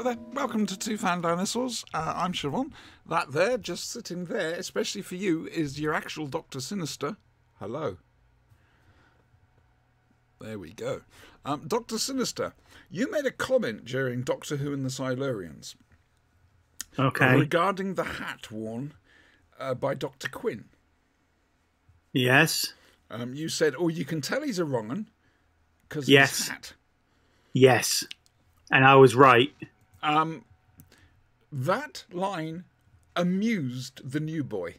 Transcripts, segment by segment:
Hello there, welcome to Two Fan Dinosaurs. I'm Siobhan. That there, just sitting there, especially for you, is your actual Dr. Sinister. Hello. There we go. Dr. Sinister, you made a comment during Doctor Who and the Silurians. Okay. Regarding the hat worn by Dr. Quinn. Yes. You said, oh, you can tell he's a wrong un because of Yes. his hat. Yes. And I was right. That line amused the new boy.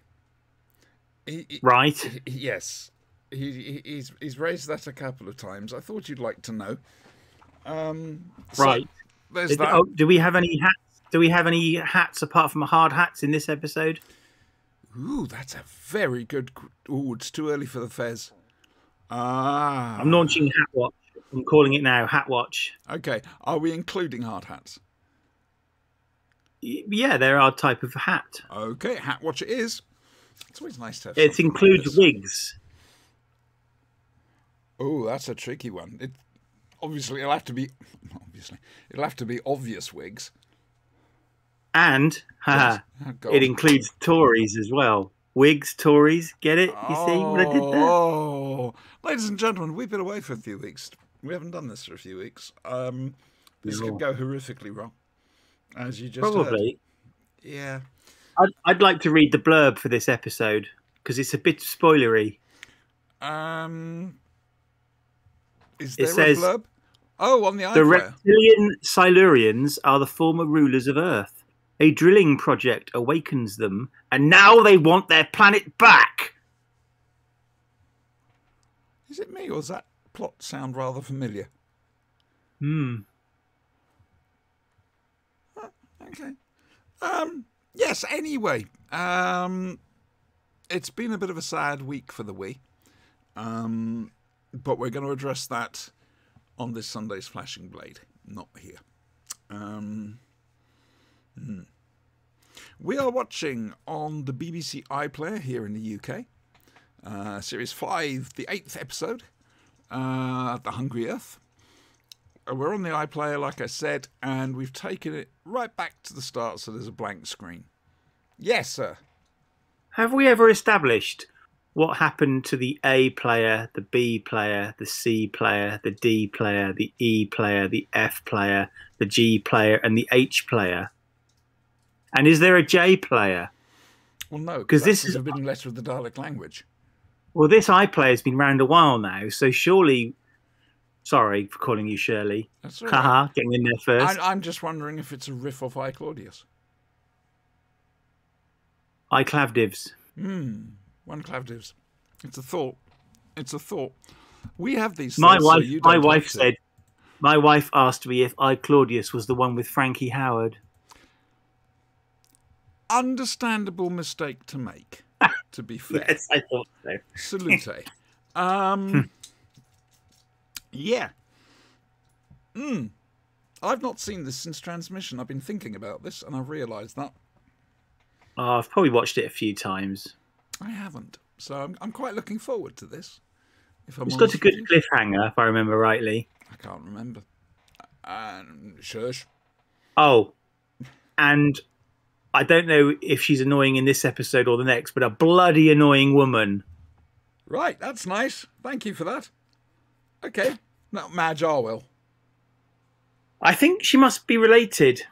Right. Yes. He's raised that a couple of times. I thought you'd like to know. Right. There's that. Oh, do we have any hats? Do we have any hats apart from hard hats in this episode? Ooh, that's a very good... Ooh, it's too early for the fez. I'm launching Hat Watch. I'm calling it now, Hat Watch. Okay. Are we including hard hats? Yeah, they're our type of hat. Okay, Hat Watch it is. It's always nice to have It includes like wigs. Oh, that's a tricky one. Obviously, it'll have to be... Obviously. It'll have to be obvious wigs. And it includes Tories as well. Wigs, Tories, get it? You see what I did there? Oh, ladies and gentlemen, we've been away for a few weeks. We haven't done this for a few weeks. This could go horrifically wrong, as you just Probably. heard. Yeah. I'd like to read the blurb for this episode because it's a bit spoilery. Is there it says, a blurb? Oh, on the iPlayer. The reptilian Silurians are the former rulers of Earth. A drilling project awakens them, and now they want their planet back. Is it me, or does that plot sound rather familiar? Okay. Yes, anyway. It's been a bit of a sad week for the Wii. But we're going to address that on this Sunday's Flashing Blade, not here. We are watching on the BBC iPlayer here in the UK, Series 5, the 8th episode, The Hungry Earth. We're on the iPlayer, like I said, and we've taken it right back to the start, so there's a blank screen. Yes, sir. Have we ever established what happened to the A player, the B player, the C player, the D player, the E player, the F player, the G player, and the H player? And is there a J player? Well, no, because this is a forbidden letter of the Dalek language. Well, this iPlayer has been around a while now, so surely... Sorry for calling you Shirley. That's all right. Getting in there first. I'm just wondering if it's a riff off I, Claudius. I Clavdivs. One Clavdivs. It's a thought. It's a thought. We have these. My wife asked me if I Claudius was the one with Frankie Howard. Understandable mistake to make, to be fair. Yes, I thought so. Salute. Yeah. I've not seen this since transmission. I've been thinking about this, and I've realised that. Oh, I've probably watched it a few times. I haven't. So I'm quite looking forward to this. It's got a good cliffhanger, if I remember rightly. I can't remember. Shush. Oh, and I don't know if she's annoying in this episode or the next, but a bloody annoying woman. Right, that's nice. Thank you for that. Okay, not Madge Arwell. I think she must be related.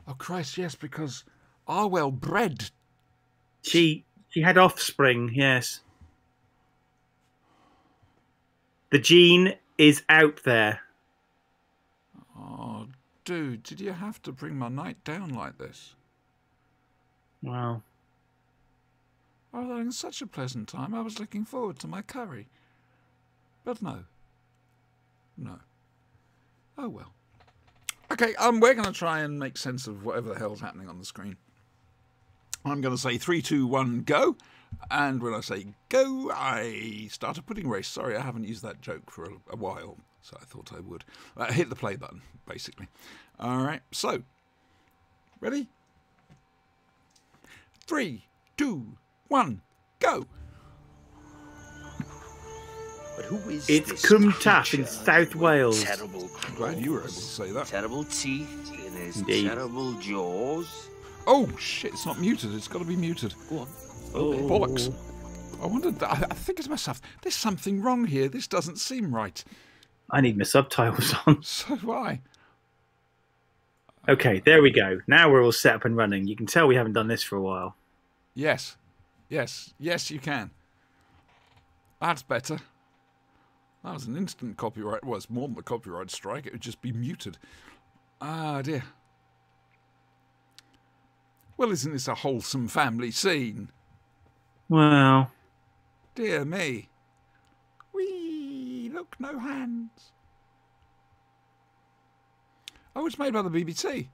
Oh, Christ, yes, because Arwell bred. She had offspring, yes. The gene is out there. Oh, dude, did you have to bring my night down like this? Wow. I was having such a pleasant time. I was looking forward to my curry. But no. No. Oh, well. Okay, we're going to try and make sense of whatever the hell's happening on the screen. I'm going to say 3, 2, 1, go. And when I say go, I start a pudding race. Sorry, I haven't used that joke for a while, so I thought I would. Hit the play button, basically. All right, so, ready? 3, 2, 1, go. But who is It's this Cwm Taf in creature South with Wales. Terrible I'm glad you were able to claws, say that. terrible teeth in his Indeed. terrible jaws. Oh shit! It's not muted. It's got to be muted. Go on. Oh, Bollocks! I wondered. I think to myself, there's something wrong here. This doesn't seem right. I need my subtitles on. So do I. Okay, there we go. Now we're all set up and running. You can tell we haven't done this for a while. Yes, you can. That's better. That was an instant copyright. Well, it's more than a copyright strike. It would just be muted. Ah, dear. Well, isn't this a wholesome family scene? Well, Dear me. Whee! Look, no hands. Oh, it's made by the BBC.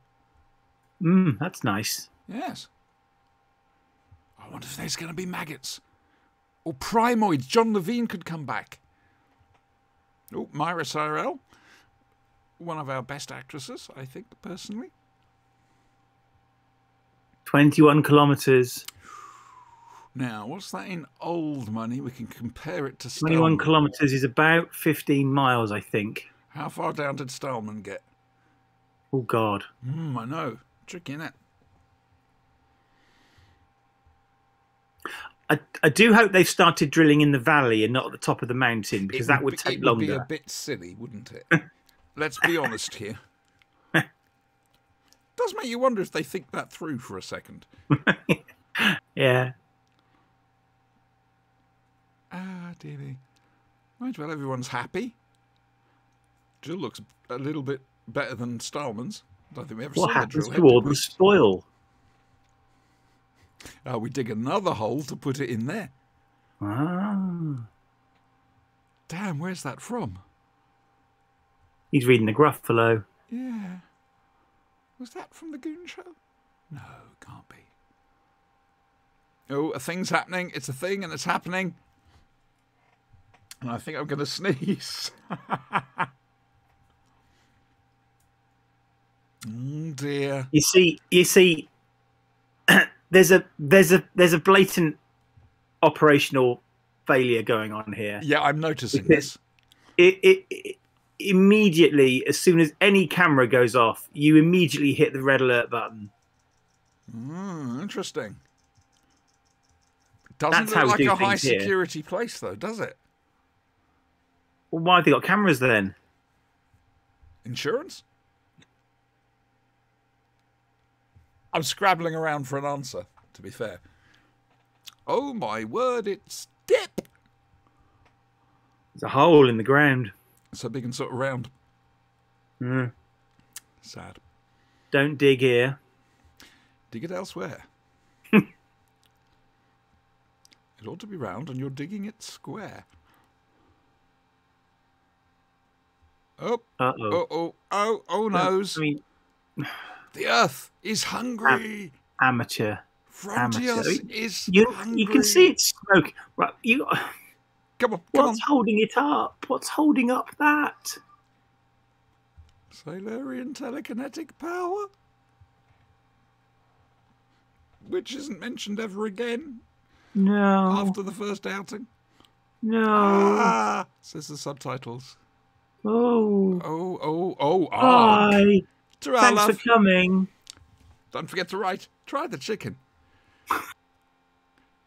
that's nice. Yes. I wonder if there's going to be maggots. Or primoids. John Levine could come back. Oh, Myra Cyrell. One of our best actresses, I think, personally. 21 kilometres. Now, what's that in old money? We can compare it to 21 Stallman. kilometres is about 15 miles, I think. How far down did Stallman get? Oh, God. I know. Tricky, innit? I do hope they've started drilling in the valley and not at the top of the mountain, because that would take longer. It would be a bit silly, wouldn't it? Let's be honest here. Does make you wonder if they think that through for a second. Yeah. Ah, dearie. Right, well, everyone's happy. Jill looks a little bit better than Stallman's. I don't think we ever What saw the happens drill to head, all did we? the spoil? We dig another hole to put it in there. Ah. Damn, where's that from? He's reading the Gruffalo. Yeah. Was that from the Goon Show? No, can't be. Oh, a thing's happening. It's a thing and it's happening. And I think I'm going to sneeze. Oh dear. You see, there's a blatant operational failure going on here. Yeah, I'm noticing this. It immediately, as soon as any camera goes off, you immediately hit the red alert button. Interesting. Doesn't That's look how we like do a high things here. security place, though, does it? Well, why have they got cameras then? Insurance? I'm scrabbling around for an answer, to be fair. Oh my word, it's dip! There's a hole in the ground. So big and sort of round. Mm. Sad. Don't dig here. Dig it elsewhere. It ought to be round and you're digging it square. Oh, oh, noes. I mean, the earth is hungry. amateur. Frontiers is You hungry. can see it's smoke. Right, Come on, come what's on. holding it up? What's holding up that? Silurian telekinetic power? Which isn't mentioned ever again No. after the first outing. No. Says the subtitles. Oh. Bye. To our Thanks love. for coming. Don't forget to write. Try the chicken.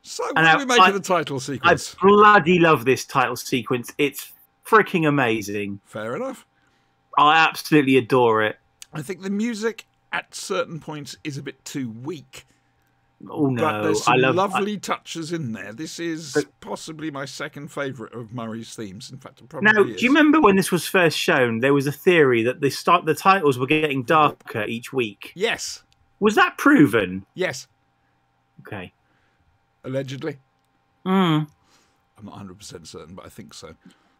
So, what And do we make of the title I sequence? bloody love this title sequence. It's freaking amazing. Fair enough. I absolutely adore it. I think the music at certain points is a bit too weak. Oh no, But there's I some love lovely touches in there. This is possibly my second favourite of Murray's themes. In fact, it probably Now, is. do you remember when this was first shown? There was a theory that the titles were getting darker each week. Yes. Was that proven? Yes. Okay. Allegedly. Mm. I'm not 100% certain, but I think so.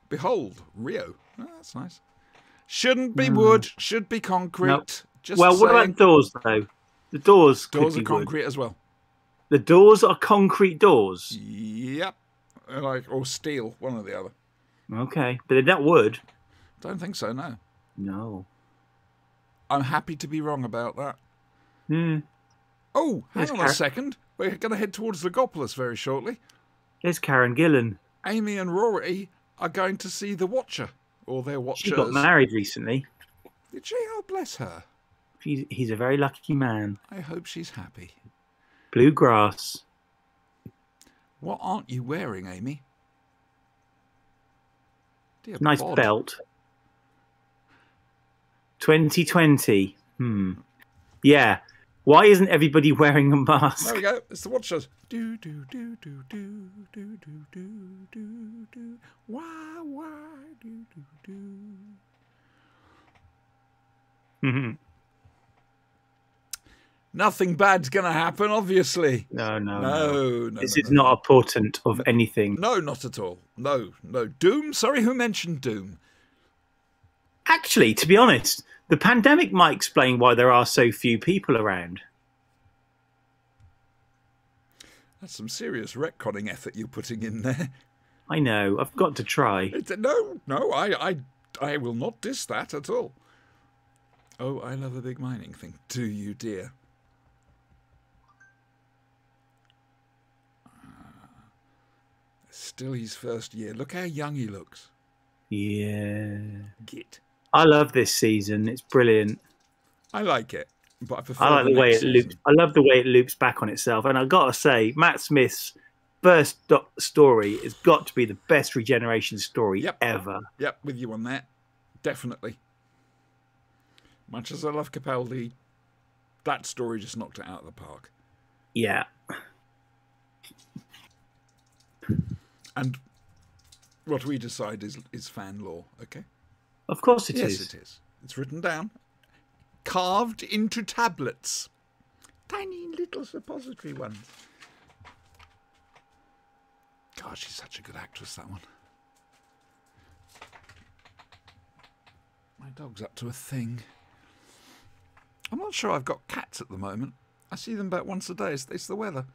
Behold, Rio. Oh, that's nice. Shouldn't be wood. Should be concrete. Nope. Just Well, what saying. about doors, though? The doors could Doors be are wood. concrete as well. The doors are concrete doors. Yep. Or steel, one or the other. Okay, but they're not wood. Don't think so, no. No. I'm happy to be wrong about that. Hmm. Oh, hang There's on a second. We're going to head towards the Gopolis very shortly. There's Karen Gillan. Amy and Rory are going to see The Watcher, or their Watchers. She got married recently. Did she? Oh, bless her. He's a very lucky man. I hope she's happy. Bluegrass. What aren't you wearing, Amy? Dear Nice bod. belt. 2020. Yeah. Why isn't everybody wearing a mask? There we go. It's The Watchers. Do do do do do do do do do do. Why do do do. Nothing bad's gonna happen, obviously. No. This is no. not a portent of anything. No, not at all. No. Doom? Sorry, who mentioned Doom? Actually, to be honest, the pandemic might explain why there are so few people around. That's some serious retconning effort you're putting in there. I know. I've got to try. No, I will not diss that at all. Oh, I love a big mining thing. Do you, dear? Still his first year. Look how young he looks. Yeah. Git. I love this season. It's brilliant. I like it, but I prefer I like the way it season. loops. I love the way it loops back on itself. And I've got to say, Matt Smith's first story has got to be the best regeneration story ever. Yep, with you on that. Definitely. Much as I love Capaldi, that story just knocked it out of the park. Yeah. And what we decide is fan law, okay? Of course it is. Yes, it is. It's written down. Carved into tablets. Tiny little suppository ones. God, she's such a good actress, that one. My dog's up to a thing. I'm not sure I've got cats at the moment. I see them about once a day. It's the weather.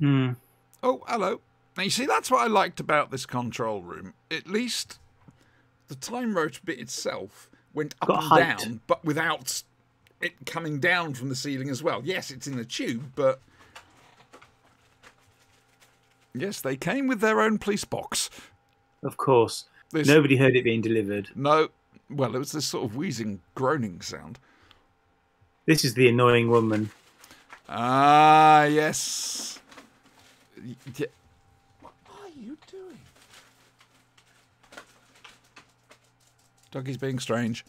Oh, hello. Now, you see, that's what I liked about this control room. At least the time rotor bit itself went up and down, but without it coming down from the ceiling as well. Yes, it's in the tube, but... Yes, they came with their own police box. Of course. Nobody heard it being delivered. No. Well, it was this sort of wheezing, groaning sound. This is the annoying woman. Ah, yes. Yeah. What are you doing? Doggie's being strange.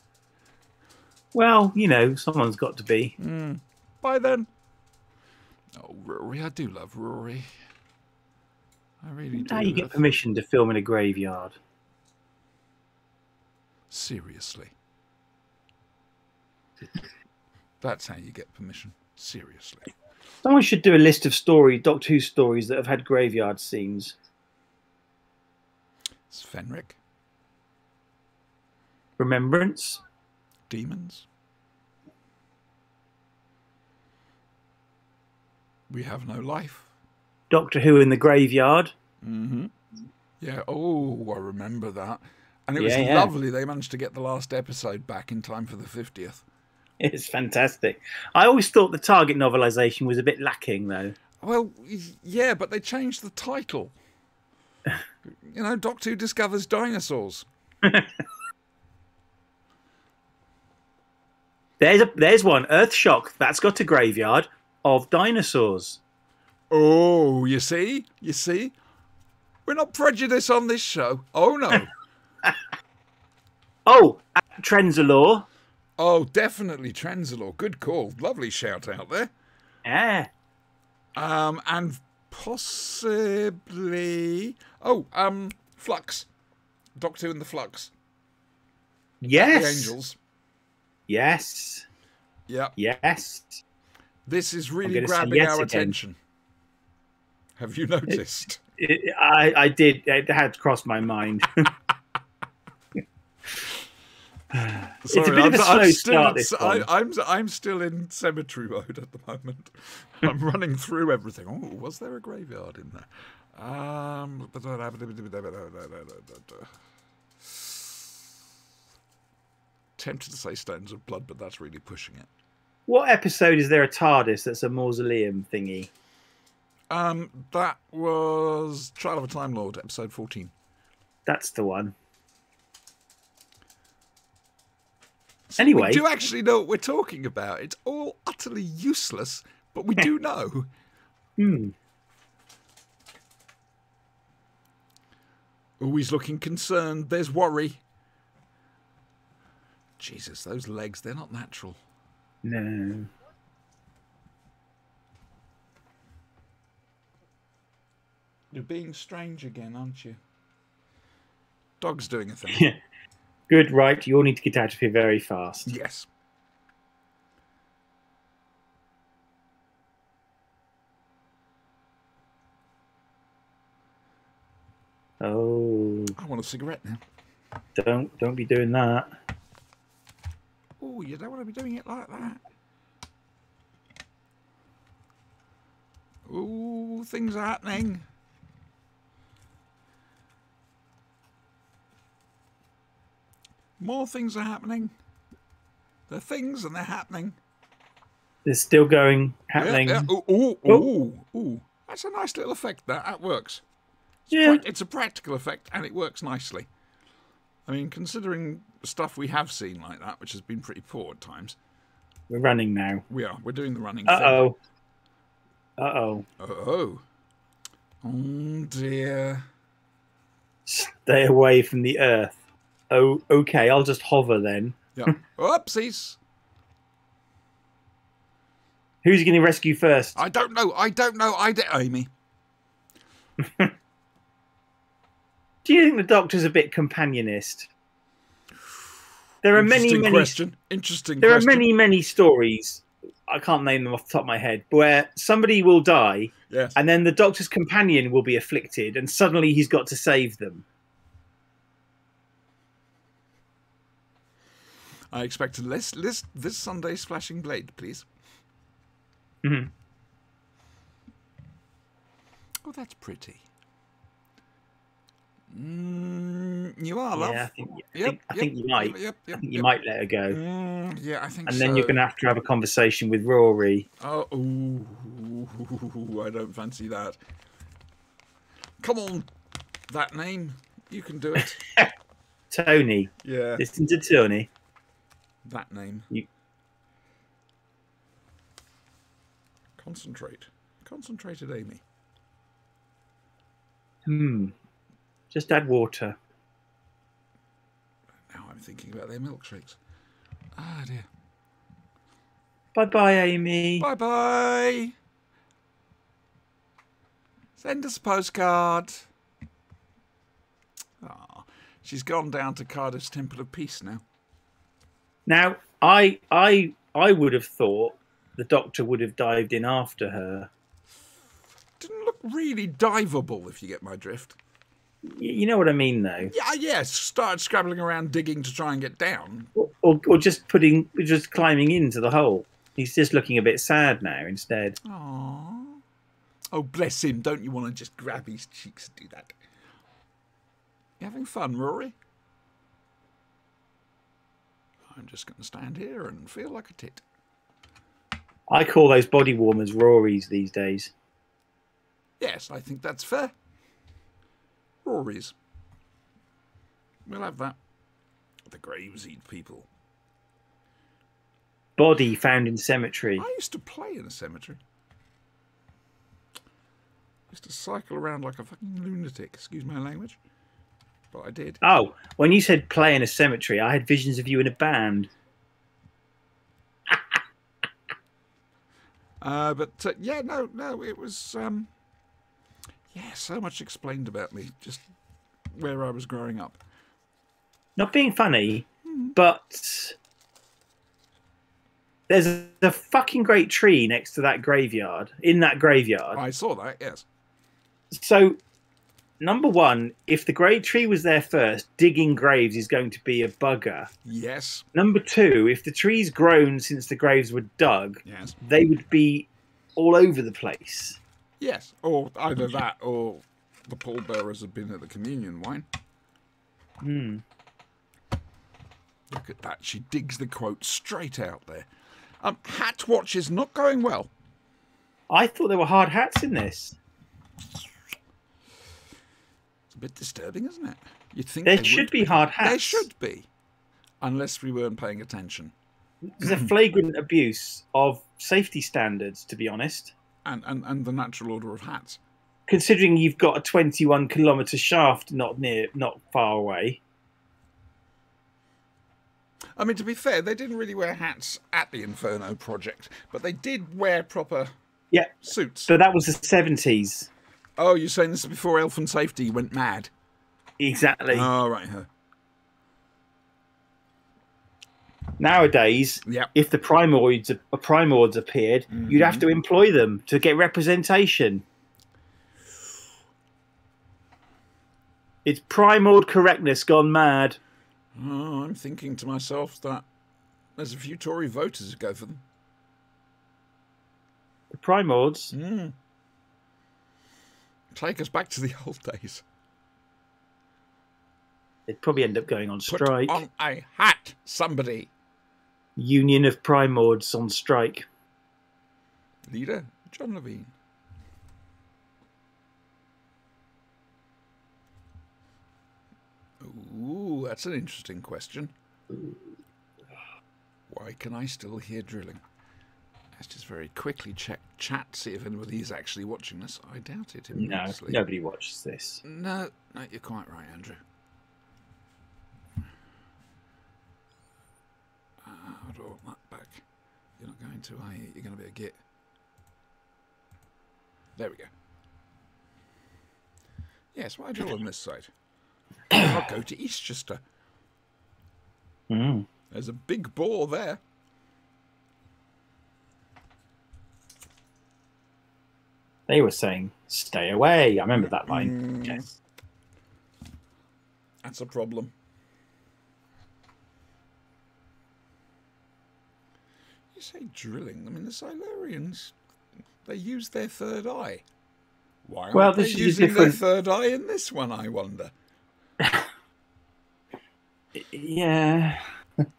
Well, you know, someone's got to be. Bye then. Oh, Rory, I do love Rory. I really do. How you get permission to film in a graveyard? Seriously. That's how you get permission. Seriously. Someone should do a list of Doctor Who stories that have had graveyard scenes. It's Fenric. Remembrance. Demons. We Have No Life. Doctor Who in the graveyard. Yeah. Oh, I remember that. And it was lovely. They managed to get the last episode back in time for the 50th. It's fantastic. I always thought the Target novelisation was a bit lacking, though. Well, yeah, but they changed the title. You know, Doctor Who discovers dinosaurs. There's one, Earthshock. That's got a graveyard of dinosaurs. Oh, you see? You see? We're not prejudiced on this show. Oh, no. Oh, Trenzalore. Oh, definitely Trenzalore. Good call. Lovely shout out there. Yeah. And possibly... Oh, Flux. Doctor Who and the Flux. Yes. The Angels. Yes. Yeah. Yes. This is really grabbing our attention. Have you noticed? I did. It had crossed my mind. It's a bit of a slow start, this one. I'm still in cemetery mode at the moment. I'm running through everything. Oh, was there a graveyard in there? Tempted to say Stones of Blood, but that's really pushing it. What episode is there a TARDIS that's a mausoleum thingy? That was Trial of a Time Lord, episode 14. That's the one. So Anyway. we do actually know what we're talking about. It's all utterly useless, but we do know. Always looking concerned. There's worry. Jesus, those legs, they're not natural. No. You're being strange again, aren't you? Dog's doing a thing. Yeah. Good, right. You all need to get out of here very fast. Yes. Oh. I want a cigarette now. Don't be doing that. Oh, you don't want to be doing it like that. Oh, things are happening. More things are happening. They're things and they're happening. They're still happening. Yeah, yeah. Ooh. That's a nice little effect. That works. It's a practical effect and it works nicely. I mean, considering stuff we have seen like that, which has been pretty poor at times. We're running now. We are. We're doing the running. Uh-oh. Oh dear. Stay away from the earth. Oh, okay. I'll just hover then. Yeah. Oopsies. Who's going to rescue first? I don't know. Amy. Do you think the Doctor's a bit companionist? There are many question. There are many stories. I can't name them off the top of my head, where somebody will die, yes, and then the Doctor's companion will be afflicted, and suddenly he's got to save them. I expected this Sunday's Splashing Blade, please. Mm-hmm. Oh, that's pretty. You are, love. Yeah, I think you might. I think you might let her go. Yeah, I think and so. then you're going to have a conversation with Rory. Oh, I don't fancy that. Come on, that name. You can do it. Tony. Yeah. Listen to Tony. That name. Concentrate. Concentrated Amy. Just add water. Now I'm thinking about their milkshakes. Ah, dear. Bye-bye, Amy. Bye-bye. Send us a postcard. Ah, she's gone down to Cardiff's Temple of Peace now. Now, I would have thought the Doctor would have dived in after her. Didn't look really diveable, if you get my drift. You know what I mean, though. Yeah, yes. Started scrabbling around, digging to try and get down, or just climbing into the hole. He's just looking a bit sad now instead. Aww. Oh, bless him! Don't you want to just grab his cheeks and do that? You having fun, Rory? I'm just going to stand here and feel like a tit. I call those body warmers Rorys these days. Yes, I think that's fair. Rory's. We'll have that. The graves eat people. Body found in cemetery. I used to play in a cemetery. I used to cycle around like a fucking lunatic, excuse my language. But I did. Oh, when you said play in a cemetery, I had visions of you in a band. Yeah, no, it was... yeah, so much explained about me, just where I was growing up. Not being funny, but there's a fucking great tree next to that graveyard, in that graveyard. I saw that, yes. So, number one, if the great tree was there first, digging graves is going to be a bugger. Yes. Number two, if the tree's grown since the graves were dug, yes, they would be all over the place. Yes, or either that or the pallbearers have been at the communion wine. Look at that. She digs the quote straight out there. Hat watch is not going well. I thought there were hard hats in this. It's a bit disturbing, isn't it? You'd think There they should would be hard hats. There should be, unless we weren't paying attention. There's a flagrant abuse of safety standards, to be honest. And the natural order of hats. Considering you've got a 21-kilometre shaft not far away. I mean, to be fair, they didn't really wear hats at the Inferno project, but they did wear proper suits. But that was the 70s. Oh, you're saying this is before health and safety went mad? Exactly. Oh, right. Nowadays, if the primords appeared, you'd have to employ them to get representation. It's primord correctness gone mad. Oh, I'm thinking to myself that there's a few Tory voters who go for them. The primords? Take us back to the old days. They'd probably end up going on strike. Put on a hat, somebody. Union of Primords on strike. Leader, John Levine. Ooh, that's an interesting question. Why can I still hear drilling? Let's just very quickly check chat, see if anybody is actually watching this. I doubt it immensely. No, nobody watches this. No, you're quite right, Andrew. How do I want that back? You're not going to, are you? You're going to be a git. There we go. Yes, why drill on this side? I'll go to Eastchester. There's a big bore there. They were saying, stay away. I remember that line. Yes. That's a problem. You say drilling. I mean, the Silurians, they use their third eye. Why aren't they using their third eye in this one, I wonder? Yeah.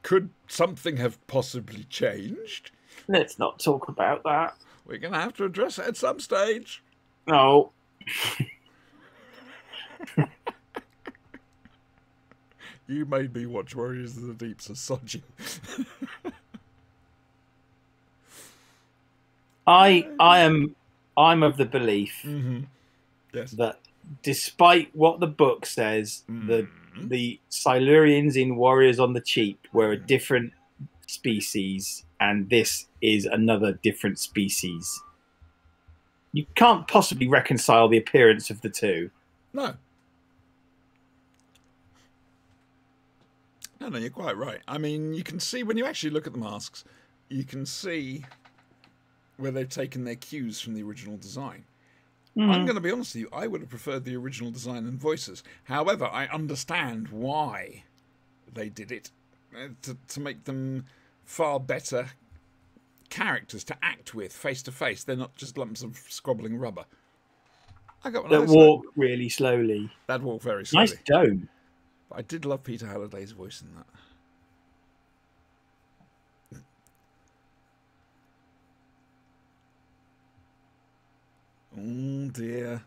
Could something have possibly changed? Let's not talk about that. We're going to have to address it at some stage. No. You made me watch Warriors of the Deep, so sod you. I'm of the belief that despite what the book says, the Silurians in Warriors on the Cheap were a different species, and this is another different species. You can't possibly reconcile the appearance of the two. No, you're quite right. I mean, you can see when you actually look at the masks, you can see where they've taken their cues from the original design. I'm going to be honest with you, I would have preferred the original design and voices. However, I understand why they did it, to make them far better characters to act with face to face. They're not just lumps of squabbling rubber. That walk really slowly. That walk very slowly. Nice dome. But I did love Peter Halliday's voice in that. Oh dear.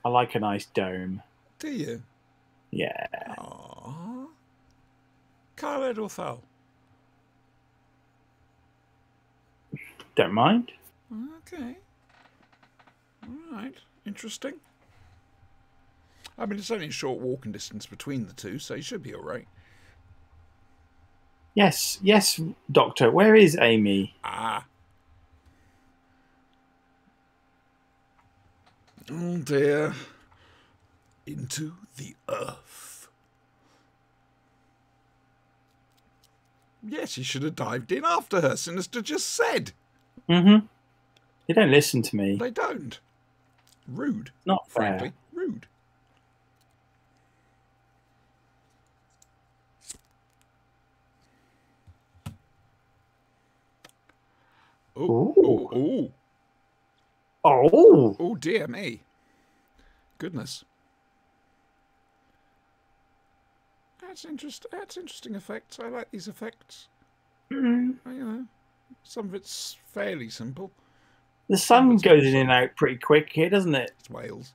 I like a nice dome. Do you? Yeah. Aww. Khaled or Thal? Don't mind. Okay. Alright. Interesting. I mean, it's only a short walking distance between the two, so you should be alright. Yes, Doctor. Where is Amy? Oh dear. Into the earth. Yes, he should have dived in after her, Sinister just said. They don't listen to me. They don't. Rude. Not fair. Frankly, rude. Oh, dear me. Goodness. That's interesting effects. I like these effects. You know, some of it's fairly simple. The sun goes in and out pretty quick here, doesn't it? It's Wales.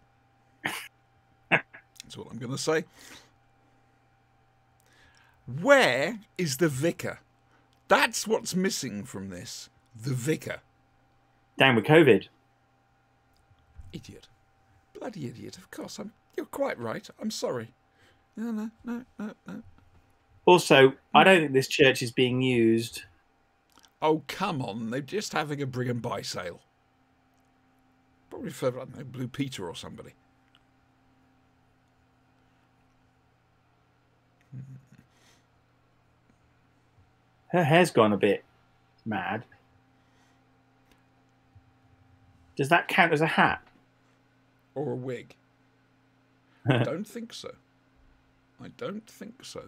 That's all I'm going to say. Where is the vicar? That's what's missing from this. The vicar. Down with COVID. Idiot. Bloody idiot. Of course, you're quite right. I'm sorry. No. Also, I don't think this church is being used. Oh, come on. They're just having a bring and buy sale. Probably for, I don't know, Blue Peter or somebody. Her hair's gone a bit mad. Does that count as a hat? Or a wig? I don't think so. I don't think so.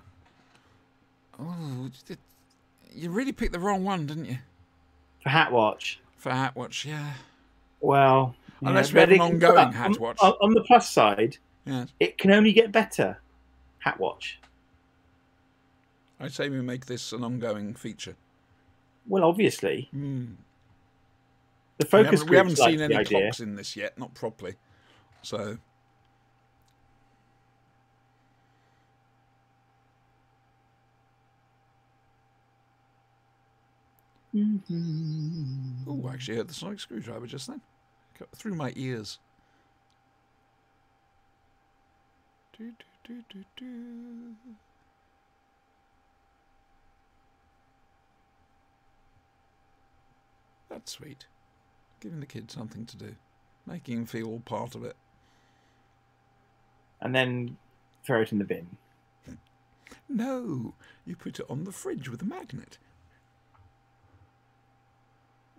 Oh, you really picked the wrong one, didn't you? For Hat Watch. For Hat Watch, yeah. Well, unless we have an ongoing Hat Watch. On the plus side, yes. It can only get better. Hat Watch. I say we make this an ongoing feature. Well, obviously. Mm. The focus we haven't like seen any idea. clocks in this yet, not properly. So. Oh, I actually heard the sonic screwdriver just then. Got through my ears. That's sweet. Giving the kid something to do. Making him feel part of it. And then throw it in the bin. No, you put it on the fridge with a magnet.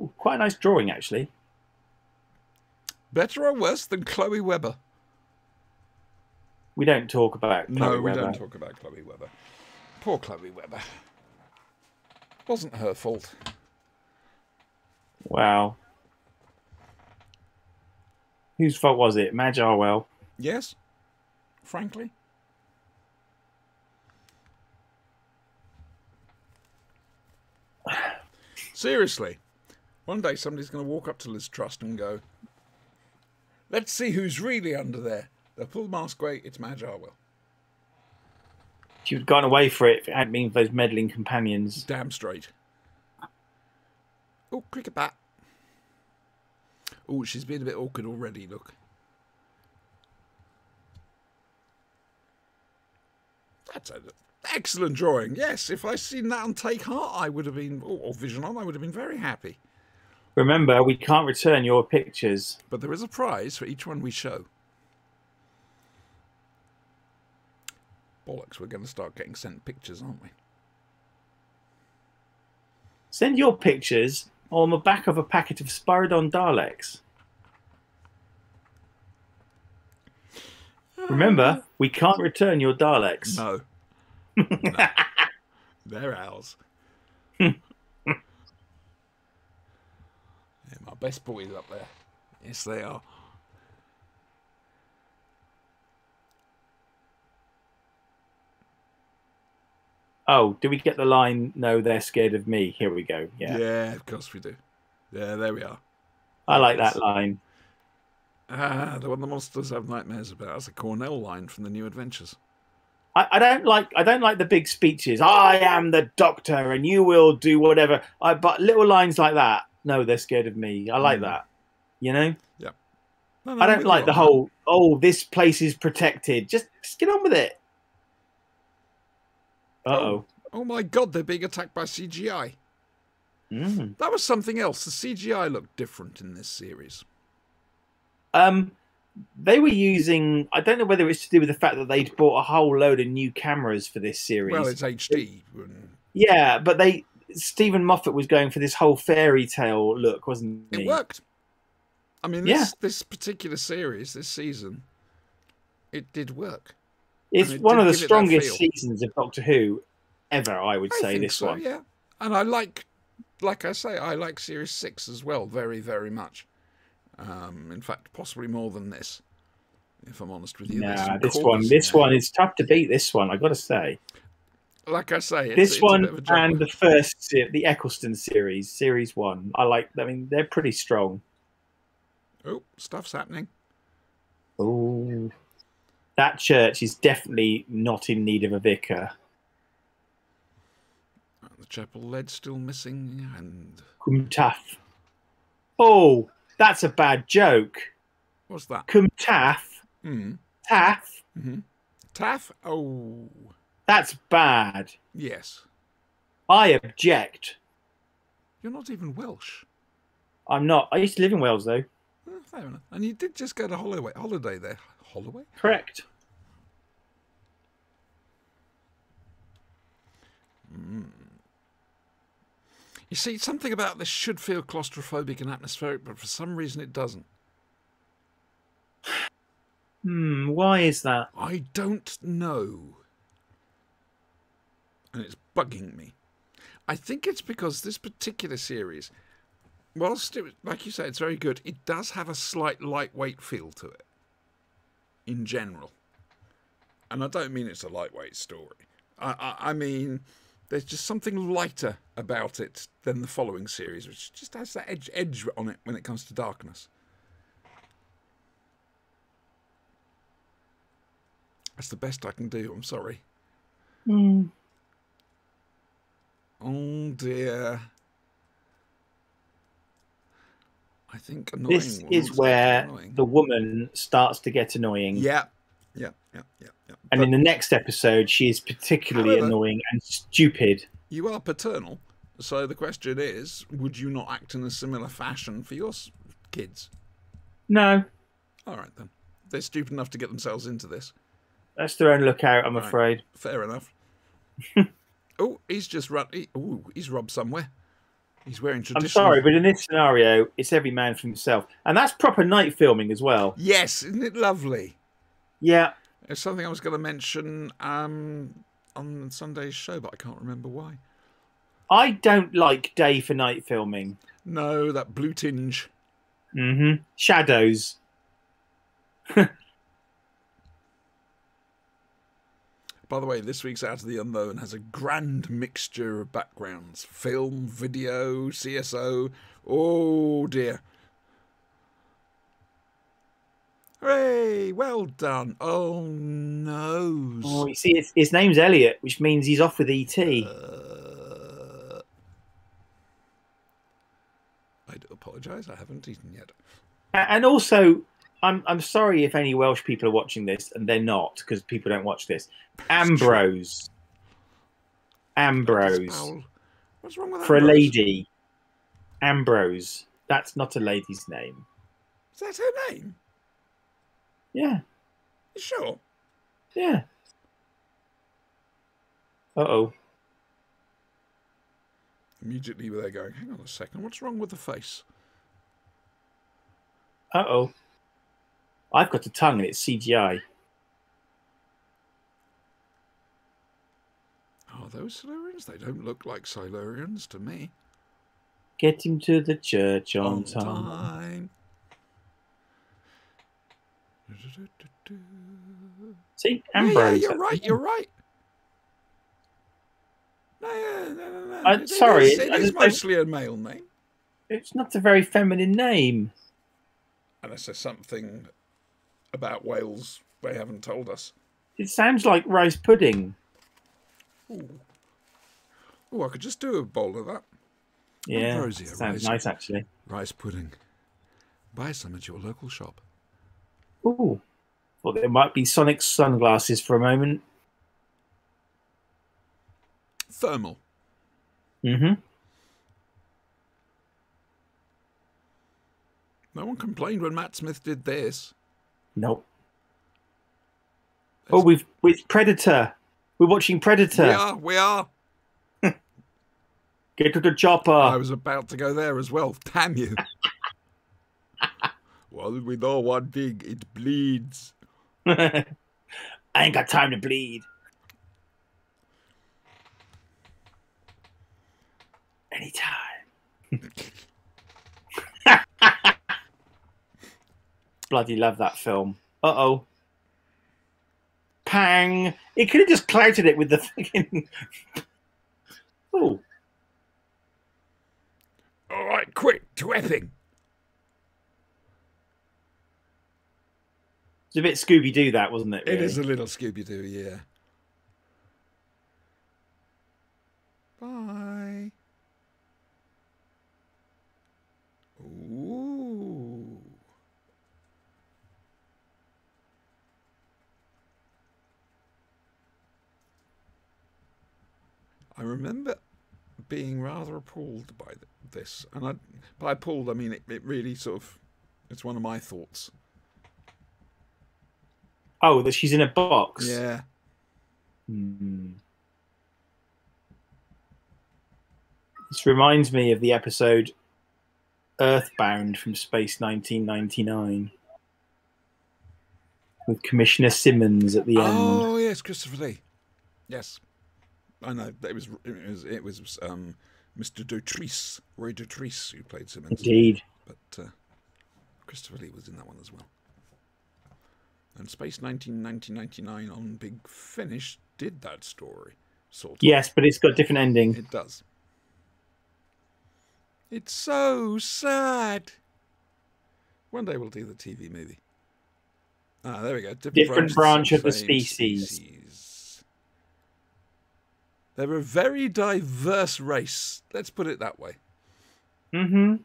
Ooh, quite a nice drawing, actually. Better or worse than Chloe Webber? We don't talk about Chloe we Webber. don't talk about Chloe Webber. Poor Chloe Webber. Wasn't her fault. Wow. Whose fault was it? Madge Arwell? Yes, frankly. Seriously, one day somebody's going to walk up to Liz Truss and go, let's see who's really under there. They'll pull the mask away, it's Madge Arwell. She would have gone away for it if it hadn't been for those meddling companions. Damn straight. Oh, cricket bat. Oh, she's been a bit awkward already, look. That's an excellent drawing. Yes, if I'd seen that on Take Heart, I would have been, or Vision On, I would have been very happy. Remember, we can't return your pictures. But there is a prize for each one we show. Bollocks, we're going to start getting sent pictures, aren't we? Send your pictures on the back of a packet of Spyridon Daleks. Remember, we can't return your Daleks. No. No. They're ours. Yeah, my best boys up there. Yes, they are. Oh, do we get the line, no, they're scared of me? Here we go. Yeah, Yeah, of course we do. Yeah, there we are. I like that line. Ah, the one the monsters have nightmares about. That's a Cornell line from the New Adventures. I don't like the big speeches. I am the Doctor, and you will do whatever. But little lines like that. No, they're scared of me. I like that. You know. Yeah. No, I don't like the whole. Oh, this place is protected. Just get on with it. Oh my God! They're being attacked by CGI. That was something else. The CGI looked different in this series. They were using, I don't know whether it's to do with the fact that they'd bought a whole load of new cameras for this series. Well, it's HD. Yeah, but Stephen Moffat was going for this whole fairy tale look, wasn't he? It worked. I mean, this particular series, this season, it did work. It's one of the strongest seasons of Doctor Who ever, I would say, this one. Yeah. And I like I say, I like Series 6 as well, very, very much. In fact, possibly more than this, if I'm honest with you. Nah, this one is tough to beat. This one, I got to say. Like I say, this one and the first, the Eccleston series, Series 1. I mean, they're pretty strong. Oh, stuff's happening. Oh, that church is definitely not in need of a vicar. the chapel lead still missing, and Cwmtaf. Oh, that's a bad joke. what's that? Cwmtaf. Taff. Taff? Oh, That's bad. yes. I object. You're not even Welsh. I'm not. I used to live in Wales, though. Oh, fair enough. And you did just go to holiday there. Holloway? Correct. You see, something about this should feel claustrophobic and atmospheric, but for some reason it doesn't. Why is that? I don't know. And it's bugging me. I think it's because this particular series, whilst it, like you say, it's very good, it does have a slight lightweight feel to it. In general. And I don't mean it's a lightweight story. I mean, there's just something lighter about it than the following series, which just has that edge on it when it comes to darkness. That's the best I can do, I'm sorry. Oh dear. I think annoying. This is where the woman starts to get annoying. Yeah. And in the next episode, she is particularly annoying and stupid. You are paternal, so the question is, would you not act in a similar fashion for your kids? No. All right, then. They're stupid enough to get themselves into this. That's their own lookout, I'm afraid. Fair enough. Oh, he's just run. He's robbed somewhere. He's wearing traditional. I'm sorry, but in this scenario, it's every man for himself. And that's proper night filming as well. Yes, isn't it lovely? Yeah. It's something I was going to mention on Sunday's show, but I can't remember why. I don't like day for night filming. No, that blue tinge. Shadows. By the way, this week's Out of the Unknown has a grand mixture of backgrounds. Film, video, CSO. Oh, dear. Hooray! Well done. Oh, no. Oh, you see, his name's Elliot, which means he's off with E.T. I do apologise. I haven't eaten yet. And also, I'm sorry if any Welsh people are watching this, and they're not, because people don't watch this. Ambrose. Ambrose. What's wrong with that? For a lady. Ambrose. That's not a lady's name. Is that her name? Yeah. You sure? Yeah. Uh-oh. Immediately they're going, hang on a second, what's wrong with the face? Uh-oh. I've got a tongue and it's CGI. Are those Silurians? They don't look like Silurians to me. Get him to the church on time. See, Ambrose. Yeah, you're right. No. I'm sorry. It is mostly a male name. It's not a very feminine name. Unless there's something about Wales they haven't told us. It sounds like rice pudding. Oh, I could just do a bowl of that. Yeah, Ambrosia, sounds nice, actually. Rice pudding. Buy some at your local shop. Ooh. Well, there might be Sonic sunglasses for a moment. Thermal. Mm-hmm. No one complained when Matt Smith did this. Nope. Oh, we've Predator. We're watching Predator. We are. Get to the chopper. I was about to go there as well. Damn you. Well, we know one thing. It bleeds. I ain't got time to bleed. Anytime. Bloody love that film. Uh-oh. Pang. It could have just clouted it with the fucking... Oh. All right, quick, to Epping. It's a bit Scooby-Doo, that, wasn't it? Really? It is a little Scooby-Doo, yeah. Bye. I remember being rather appalled by this, and by appalled I mean it really sort of, it's one of my thoughts. Oh, that she's in a box. Yeah. This reminds me of the episode Earthbound from Space 1999 with Commissioner Simmons at the end. Oh yes, Christopher Lee. Yes, I know. It was Mr. Dotrice, Roy Dotrice, who played Simmons. Indeed. But Christopher Lee was in that one as well. And Space 1999 on Big Finish did that story, sort of. Yes, but it's got a different ending. It does. It's so sad. One day we'll do the TV movie. Ah, there we go. Different branch of the same species. They're a very diverse race. Let's put it that way. Mm-hmm.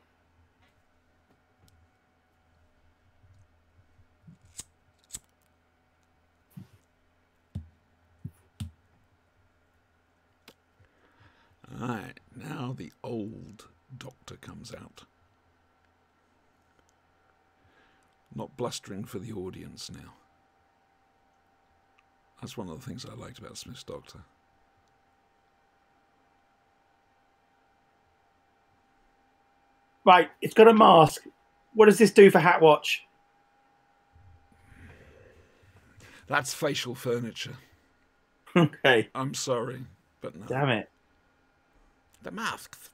Alright, now the old Doctor comes out. Not blustering for the audience now. That's one of the things I liked about Smith's Doctor. Right, it's got a mask. What does this do for Hatwatch? That's facial furniture. Okay. I'm sorry, but no. Damn it. The masks.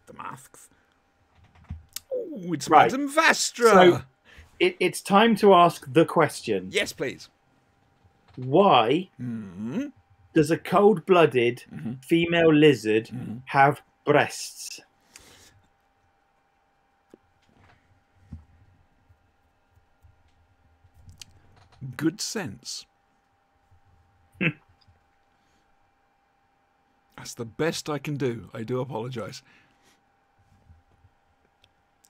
Oh, it's Right. Madame Vastra. So it's time to ask the question. Yes, please. Why does a cold-blooded female lizard have breasts? Good sense. That's the best I can do. I do apologise.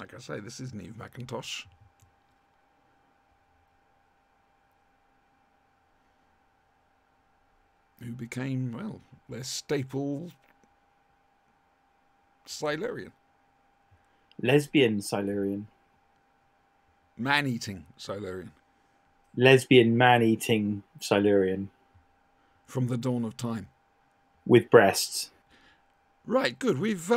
Like I say, this isn't Eve McIntosh. Who became, well, their staple Silurian. Lesbian Silurian. Man-eating Silurian. Lesbian man-eating Silurian. From the dawn of time. With breasts. Right, good. We've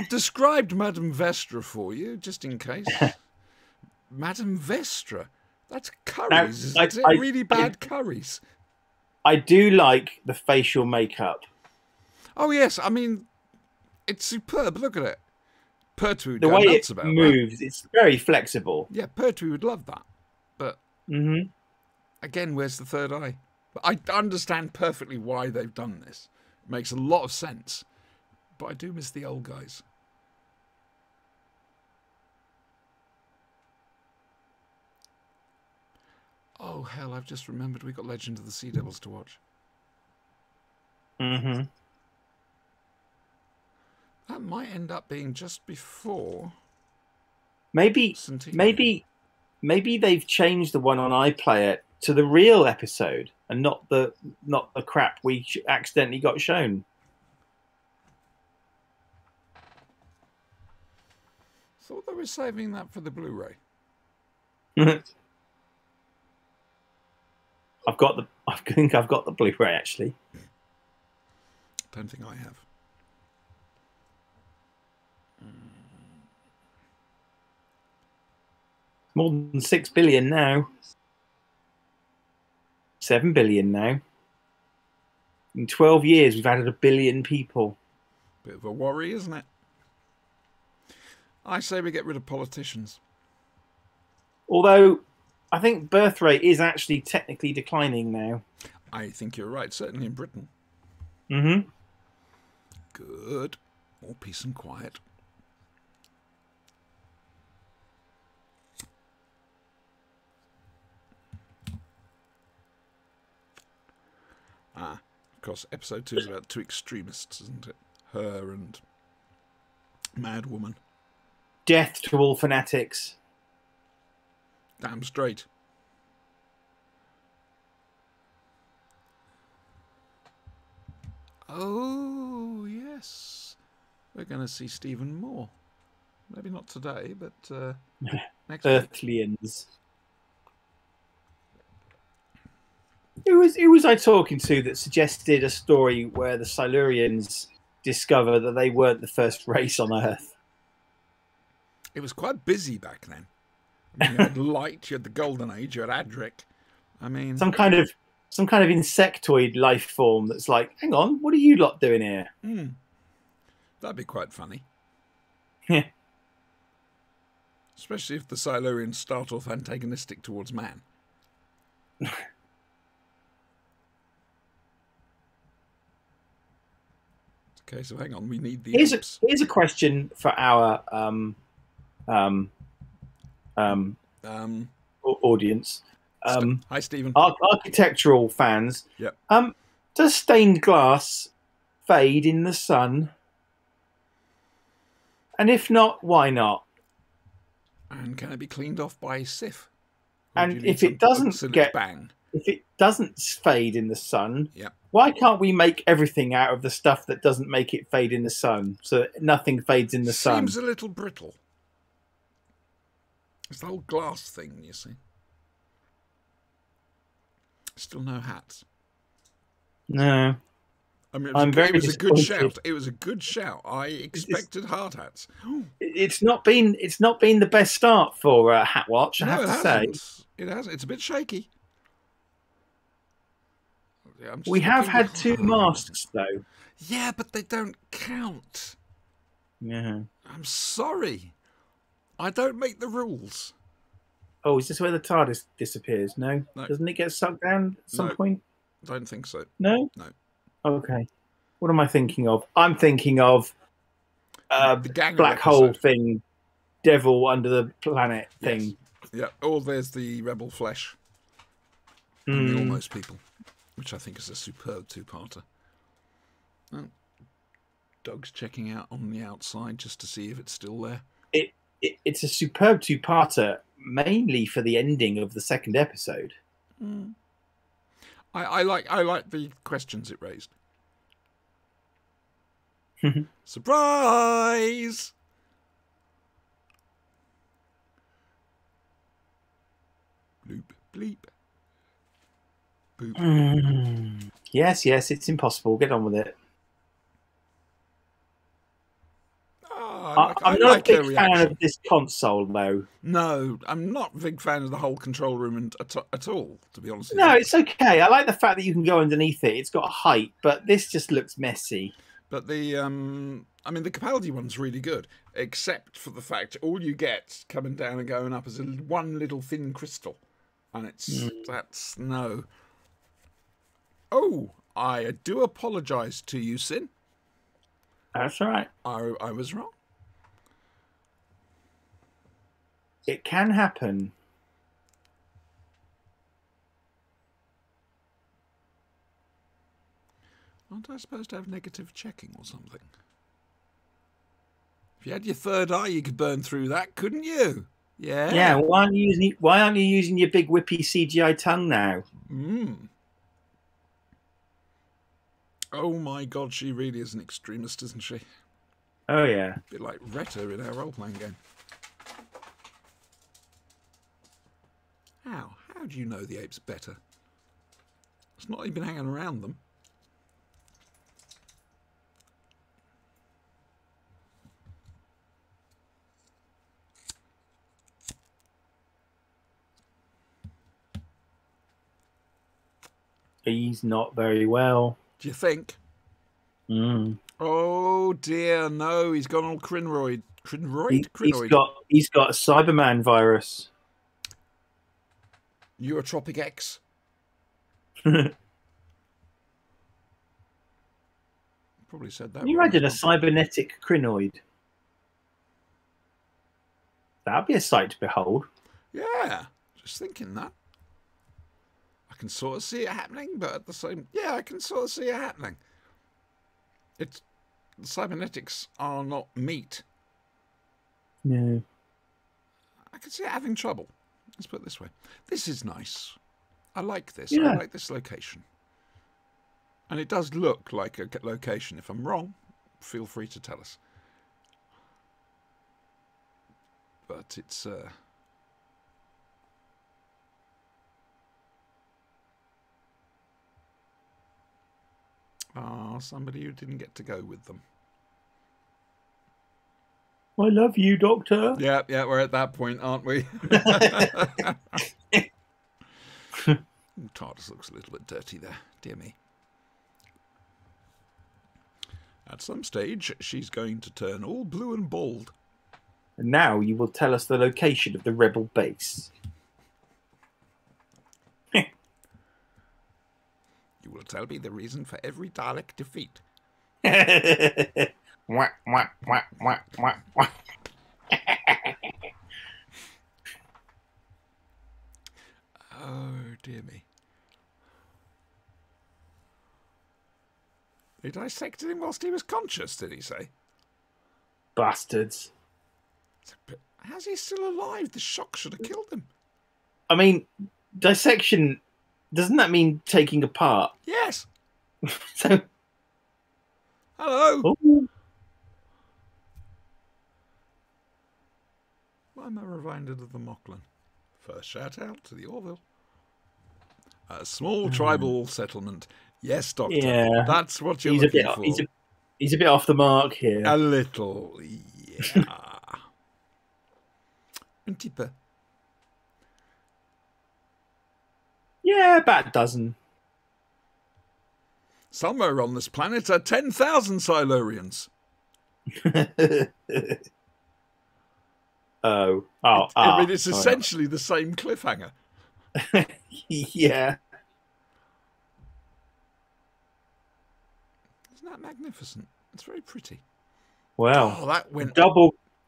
described Madame Vestra for you, just in case. Madame Vestra. That's curries. Now, Is it really bad curries? I do like the facial makeup. Oh yes, I mean, it's superb. Look at it. Pertwee would The go way nuts it about moves, it's very flexible. that. Yeah, Pertwee would love that. But again, where's the third eye? But I understand perfectly why they've done this. It makes a lot of sense. But I do miss the old guys. Oh, hell, I've just remembered we got Legend of the Sea Devils to watch. Mm-hmm. That might end up being just before Maybe Centenary. maybe they've changed the one on iPlayer to the real episode and not the crap we accidentally got shown. Thought they were saving that for the Blu-ray. I think I've got the Blu-ray actually. Don't think I have. More than 6 billion now. 7 billion now. In 12 years, we've added 1 billion people. Bit of a worry, isn't it? I say we get rid of politicians. Although, I think birth rate is actually technically declining now. I think you're right, certainly in Britain. Mm-hmm. Good. More peace and quiet. Ah, of course, episode 2 is about two extremists, isn't it? Her and Mad Woman. Death to all fanatics. Damn straight. Oh, yes. We're going to see Stephen Moore. Maybe not today, but next week. Earthlians. Who was I talking to that suggested a story where the Silurians discover that they weren't the first race on Earth? It was quite busy back then. I mean, you had light, you had the Golden Age, you had Adric. I mean, Some kind of insectoid life form that's like, hang on, what are you lot doing here? that'd be quite funny. Yeah. Especially if the Silurians start off antagonistic towards man. Okay, so hang on, we need the apes. Here's a question for our audience. Hi, Stephen. Architectural fans. Yep. Does stained glass fade in the sun? And if not, why not? And can it be cleaned off by Sif? And if it doesn't bang, if it doesn't fade in the sun, yep. Why can't we make everything out of the stuff that doesn't make it fade in the sun, so that nothing fades in the sun? Seems a little brittle. It's the whole glass thing, you see. Still no hats. No. I mean, it was a good shout. It was a good shout. I expected hard hats. It's not been the best start for Hat Watch, I have to say. It hasn't. It's a bit shaky. Yeah, we have had 2 masks, though. Yeah, but they don't count. Yeah. I'm sorry. I don't make the rules. Oh, is this where the TARDIS disappears? No? Doesn't it get sucked down at some point? Don't think so. No? No. Okay. What am I thinking of? I'm thinking of the black hole thing, devil under the planet thing. Yeah. Oh, there's the rebel flesh. And the almost people, which I think is a superb 2-parter. Oh, dog's checking out on the outside just to see if it's still there. It's a superb 2-parter, mainly for the ending of the 2nd episode. I like the questions it raised. Surprise! Bloop, bleep. Boop. Yes, it's impossible. Get on with it. I'm not a big fan of this console, though. No, I'm not a big fan of the whole control room at all, to be honest with No, you. it's okay. I like the fact that you can go underneath it. It's got a height, but this just looks messy. But the Capaldi one's really good, except for the fact all you get coming down and going up is one little thin crystal. And that's no. Oh, I do apologise to you, Sin. That's all right. I was wrong. It can happen. Aren't I supposed to have negative checking or something? If you had your third eye, you could burn through that, couldn't you? Yeah. Yeah. Why aren't you using your big whippy CGI tongue now? Oh my God, she really is an extremist, isn't she? Oh yeah. A bit like Retta in our role-playing game. How? How do you know the apes better? It's not even hanging around them. He's not very well. Do you think? Oh dear, no, he's gone all crinoid. Crinoid? He's got a Cyberman virus. Neurotropic X. Probably said that. Can you imagine a cybernetic crinoid? That'd be a sight to behold. Yeah, just thinking that. I can sort of see it happening, but at the same... Yeah, I can sort of see it happening. The cybernetics are not meat. No. I can see it having trouble. Let's put it this way. This is nice. I like this. Yeah. I like this location. And it does look like a location. If I'm wrong, feel free to tell us. But it's... somebody who didn't get to go with them. I love you, Doctor. Yeah, we're at that point, aren't we? TARDIS looks a little bit dirty there, dear me. At some stage, she's going to turn all blue and bald. And now you will tell us the location of the rebel base. You will tell me the reason for every Dalek defeat. Wah, wah, wah, wah, wah, wah. Oh, dear me. They dissected him whilst he was conscious, did he say? Bastards. How's he still alive? The shock should have killed him. I mean, dissection, doesn't that mean taking apart? Yes. So, Hello. oh, Why am I reminded of the Moclan? First shout out to the Orville. A small tribal settlement. Yes, Doctor. Yeah. That's what you're he's a looking bit, for. he's a bit off the mark here. A little, yeah. Un petit peu. Yeah, about a dozen. Somewhere on this planet are 10,000 Silurians. I mean, it's essentially the same cliffhanger. Yeah. Isn't that magnificent? It's very pretty. Wow. Oh, that went...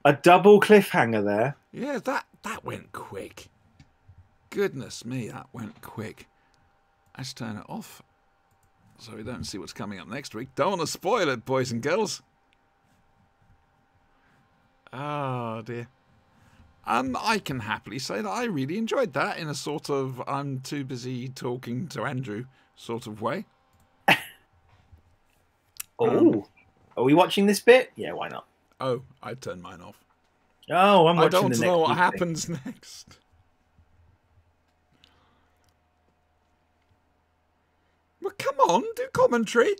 A double cliffhanger there. Yeah, that went quick. Goodness me, that went quick. Let's turn it off so we don't see what's coming up next week. Don't want to spoil it, boys and girls. Oh, dear. I can happily say that I really enjoyed that in a sort of I'm too busy talking to Andrew sort of way. Oh, are we watching this bit? Yeah, why not? Oh, I turned mine off. Oh, I'm watching I don't want the to next know what week happens next. Well, come on, do commentary.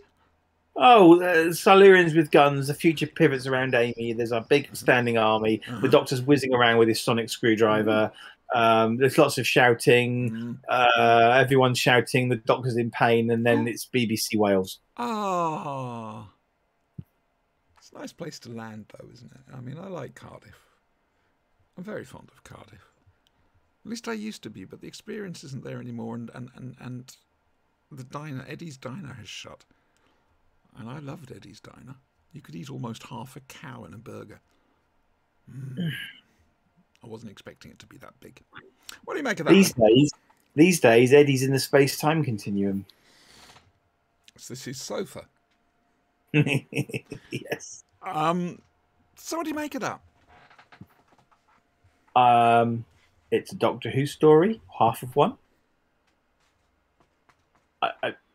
Oh, Silurians with guns. The future pivots around Amy. There's a big standing army. The Doctor's whizzing around with his sonic screwdriver. There's lots of shouting. Everyone's shouting. The Doctor's in pain, and then it's BBC Wales. Ah, it's a nice place to land, though, isn't it? I mean, I like Cardiff. I'm very fond of Cardiff. At least I used to be, but the experience isn't there anymore, and the diner, Eddie's Diner, has shut. And I loved Eddie's Diner. You could eat almost half a cow in a burger. I wasn't expecting it to be that big. What do you make of that? These days, Eddie's in the space-time continuum. So this is sofa. Yes. So what do you make of that? It's a Doctor Who story, half of one.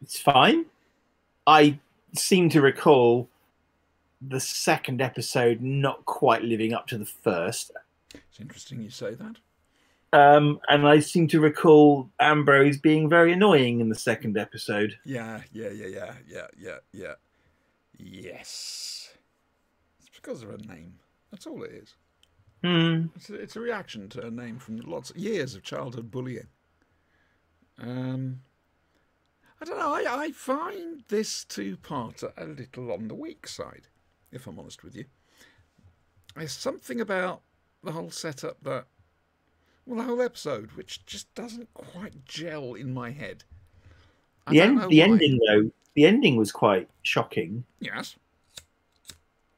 It's fine. I seem to recall the second episode not quite living up to the first. It's interesting you say that. And I seem to recall Ambrose being very annoying in the second episode. Yeah. Yes. It's because of her name. That's all it is. It's a reaction to her name from years of childhood bullying. I don't know, I find this two-parter a little on the weak side, if I'm honest with you. There's something about the whole setup the whole episode, which just doesn't quite gel in my head. The ending, though, the ending was quite shocking. Yes.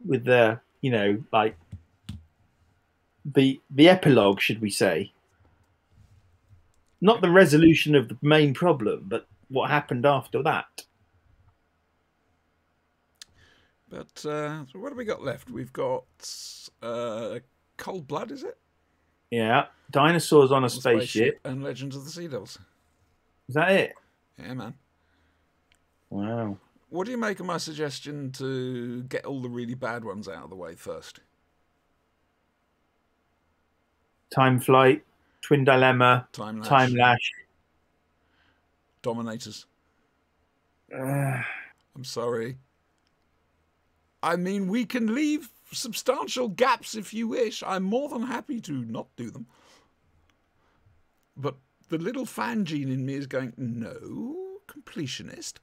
With the, like, the epilogue, should we say. Not the resolution of the main problem, but what happened after that. But so what have we got left? We've got Cold Blood, is it? Yeah, Dinosaurs on a spaceship. And Legends of the Sea Devils. Is that it? Yeah, man. Wow. What do you make of my suggestion to get all the really bad ones out of the way first? Time Flight, Twin Dilemma, Time Lash, Time Lash. Dominators. Uh, I'm sorry. I mean, we can leave substantial gaps if you wish. I'm more than happy to not do them. But the little fan gene in me is going, no, completionist.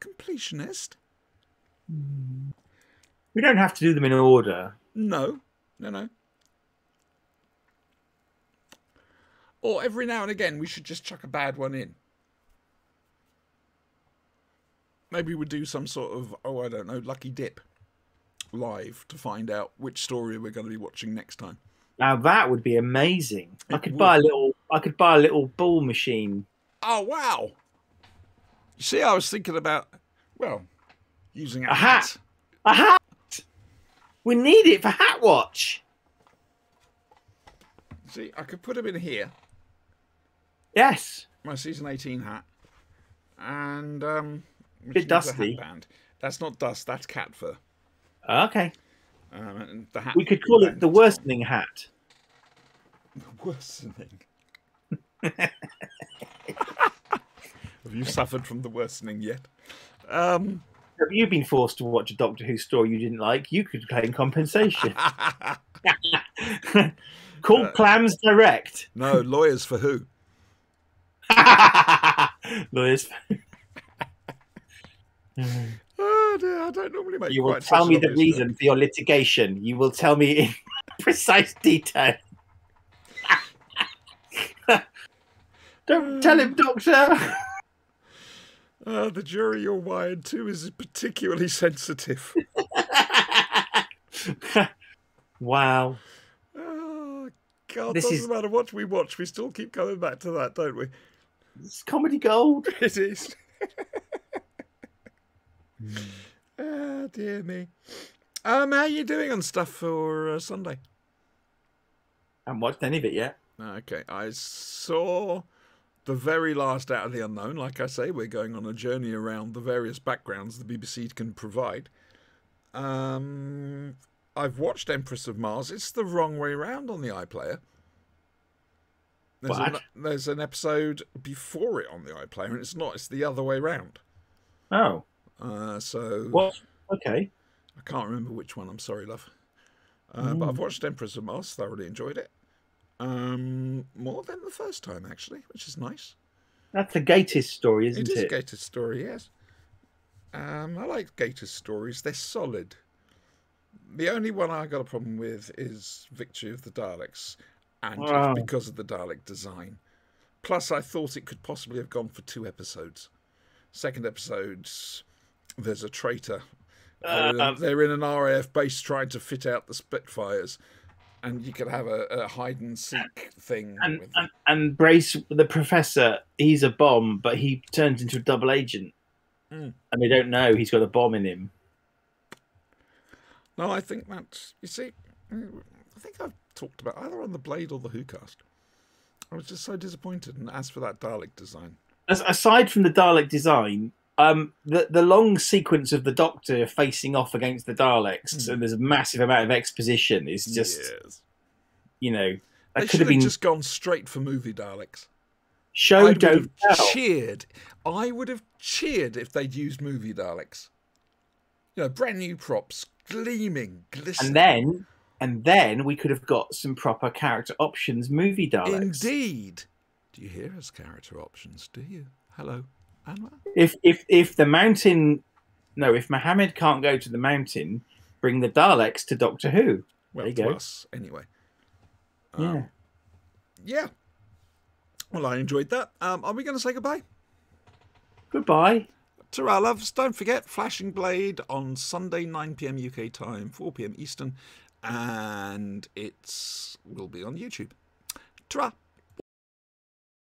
we don't have to do them in order. No. Or every now and again, we should just chuck a bad one in. Maybe we'd do some sort of, I don't know, lucky dip live to find out which story we're going to be watching next time. Now that would be amazing. I could buy a little ball machine. Oh wow! You see, I was thinking about, well, using a hat. A hat. We need it for Hat Watch. See, I could put him in here. Yes. My season 18 hat, and bit dusty. That's not dust. That's cat fur. Okay. And the hat. We could call it the worsening hat. The worsening. Have you suffered from the worsening yet? Have you been forced to watch a Doctor Who story you didn't like? You could claim compensation. Call Clams direct. No, lawyers for who? Lawyers for who? Oh dear, I don't normally make. You will tell me the reason for your litigation. You will tell me in precise detail. Don't tell him, Doctor. The jury you're wired to is particularly sensitive. Wow. Oh God! This Doesn't matter what we watch, we still keep coming back to that, don't we? It's comedy gold. It is. Ah, dear me. How are you doing on stuff for Sunday? I haven't watched any of it yet. Okay, I saw the very last Out of the Unknown. Like I say, we're going on a journey around the various backgrounds the BBC can provide. I've watched Empress of Mars. It's the wrong way round on the iPlayer. There's an episode before it on the iPlayer, and it's not. It's the other way round. Oh. So. What? Okay. I can't remember which one. I'm sorry, love. But I've watched Empress of Mars. Thoroughly enjoyed it. More than the first time, actually, which is nice. That's a Gatiss story, isn't it? It is a Gatiss story, yes. I like Gatiss stories. They're solid. The only one I got a problem with is Victory of the Daleks, and it's because of the Dalek design. Plus, I thought it could possibly have gone for 2 episodes. Second episode, there's a traitor. They're in an RAF base trying to fit out the Spitfires. And you could have a hide and seek thing. And Brace, the professor, he's a bomb, but he turns into a double agent. And they don't know he's got a bomb in him. No, I think that's... You see, I think I've talked about either on the Blade or the Who cast. I was just so disappointed. And as for that Dalek design... Aside from the Dalek design, the long sequence of the Doctor facing off against the Daleks, and there's a massive amount of exposition, is just, you know, they could have been just gone straight for movie Daleks. Show don't tell. I would have cheered if they'd used movie Daleks. You know, brand new props, gleaming, glistening. And then we could have got some proper character options movie Daleks. Indeed. Do you hear us, character options? Do you? Hello, Anwar? If the mountain, no, if Mohammed can't go to the mountain, bring the Daleks to Doctor Who. Well, there you go. Us, anyway. Yeah. Well, I enjoyed that. Are we going to say goodbye? Goodbye. To our loves, don't forget Flashing Blade on Sunday, 9 p.m. UK time, 4 p.m. Eastern, and will be on YouTube. Ta-ra!